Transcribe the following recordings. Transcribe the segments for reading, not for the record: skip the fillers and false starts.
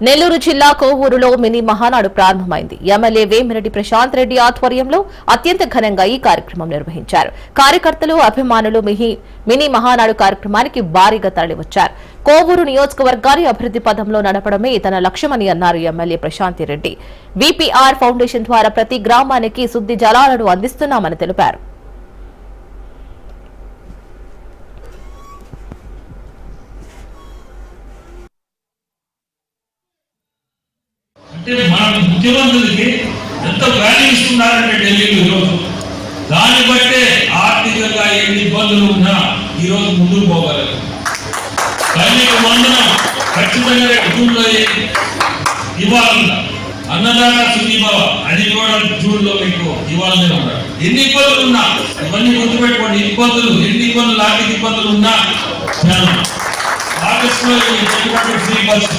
నెల్లూరు జిల్లా కోవూరులో మినీ మహానాడు ప్రారంభమైంది. ఎమ్మెల్యే వేమిరెడ్డి ప్రశాంత్ రెడ్డి ఆధ్వర్యంలో అత్యంత ఘనంగా ఈ కార్యక్రమం నిర్వహించారు. కార్యకర్తలు, అభిమానులు మినీ మహానాడు కార్యక్రమానికి భారీగా తరలివచ్చారు. కోవూరు నియోజకవర్గాన్ని అభివృద్ధి పథంలో నడపడమే తన లక్ష్యమని అన్నారు MLA Prashant Reddy. BPR foundation ద్వారా ప్రతి గ్రామానికి శుద్ధి జలాలను అందిస్తున్నామని తెలిపారు. అంటే మన ముఖ్యమంత్రికి ఎంత వాల్యూ ఇస్తున్నారంటే ఢిల్లీలో ఈరోజు దాన్ని బట్టే ఆర్థికంగా ఎన్ని ఇబ్బందులు ఉన్నా ఈరోజు ముందుకు పోగలరు. సైనిక వందనం ఖచ్చితంగా జూన్లో ఇవ్వాలన్నా అన్నదాన సుఖీభావ అది కూడా జూన్లో మీకు ఇవ్వాలనే ఉన్నారు. ఎన్ని ఇబ్బందులు ఉన్నా ఇవన్నీ గుర్తుపెట్టుకోండి. ఎన్ని ఇబ్బందులు ఆర్థిక ఇబ్బందులు ఉన్నా ఆగస్టులో ఫ్రీ బస్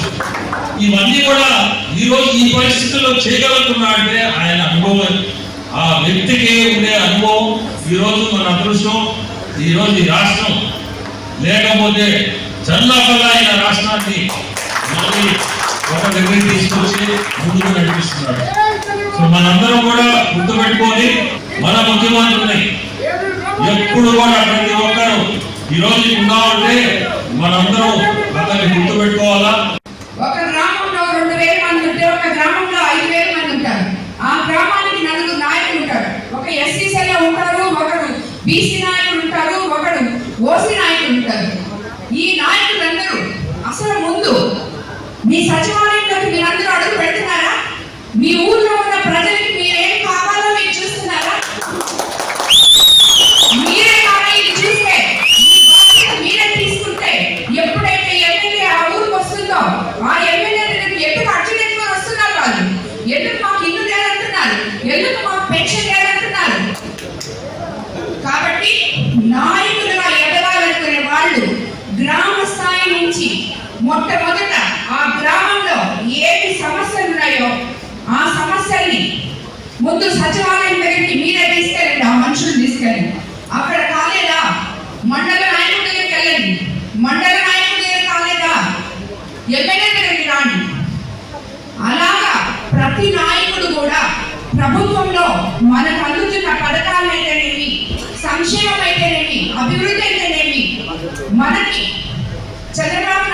ఇవన్నీ కూడా ఈరోజు ఈ పరిస్థితుల్లో చేయగలుగుతున్నా అంటే ఆయన అనుభవం, ఆ వ్యక్తికి ఉండే అనుభవం. ఈరోజు మన అదృష్టం, ఈరోజు ఈ రాష్ట్రం లేకపోతే జన్మఫల అయిన రాష్ట్రాన్ని మళ్ళీ ఒక దగ్గరికి తీసుకొచ్చి ముందుకు నడిపిస్తున్నాడు. సో మనందరం కూడా గుర్తుపెట్టుకొని మన ముఖ్యమంత్రిని ఎప్పుడు కూడా ప్రతి ఒక్కరు ఈరోజు ఉన్నామంటే మనందరం అతన్ని గుర్తుపెట్టుకోవాలా. ఒక గ్రామంలో 2000 మంది ఉంటే ఒక గ్రామంలో 5000 మంది ఉంటారు. ఆ గ్రామానికి 4 నాయకులు ఉంటారు. ఒక ఎస్సీ సెల్ ఉంటారు, ఒకడు బీసీ నాయకులు ఉంటారు, ఒకడు ఓసీ నాయకులు ఉంటారు. ఈ నాయకులందరూ అసలు ముందు మీ సచివాలయంలోకి మీరందరూ అడుగు పెడుతున్నారా? మీ ఊర్లో ఉన్న ప్రజలకి మీరేం కావాలో మీరు చూస్తున్నారా? మీరే కానీ ఇది చూస్తే మీరే తీసుకుంటే ఎప్పుడైతే ఎమ్మెల్యే ఆ ఊరికి వస్తుందో ఆ ఎమ్మెల్యే ఎందుకు అర్జున్ ఎత్తుకొని వస్తున్నారు? వాళ్ళు ఎందుకు మాకు ఇల్లు లేదంటున్నారు, ఎందుకు మాకు పెన్షన్ లేదంటున్నారు? కాబట్టి నాయకులుగా ఎదగాలనుకునే వాళ్ళు గ్రామ స్థాయి నుంచి మొట్టమొదట ఆ గ్రామంలో ఏమి సమస్యలు ఉన్నాయో ఆ సమస్యల్ని ముందు సచివాలయం దగ్గరికి మీరే తీసుకెళ్ళండి. ఆ మనుషులు తీసుకెళ్ళండి. అక్కడ కాలేదా మండల నాయకుడి దగ్గరికి వెళ్ళండి. మండల నాయకుడి దగ్గర కాలేదా ఎమ్మెల్యే దగ్గరికి రాండి. అలాగా ప్రతి నాయకుడు కూడా ప్రభుత్వంలో మనకు అందుతున్న పథకాలు అయితేనేమి, సంక్షేమం అయితేనేమి, అభివృద్ధి అయితేనేమి మనకి చంద్రబాబు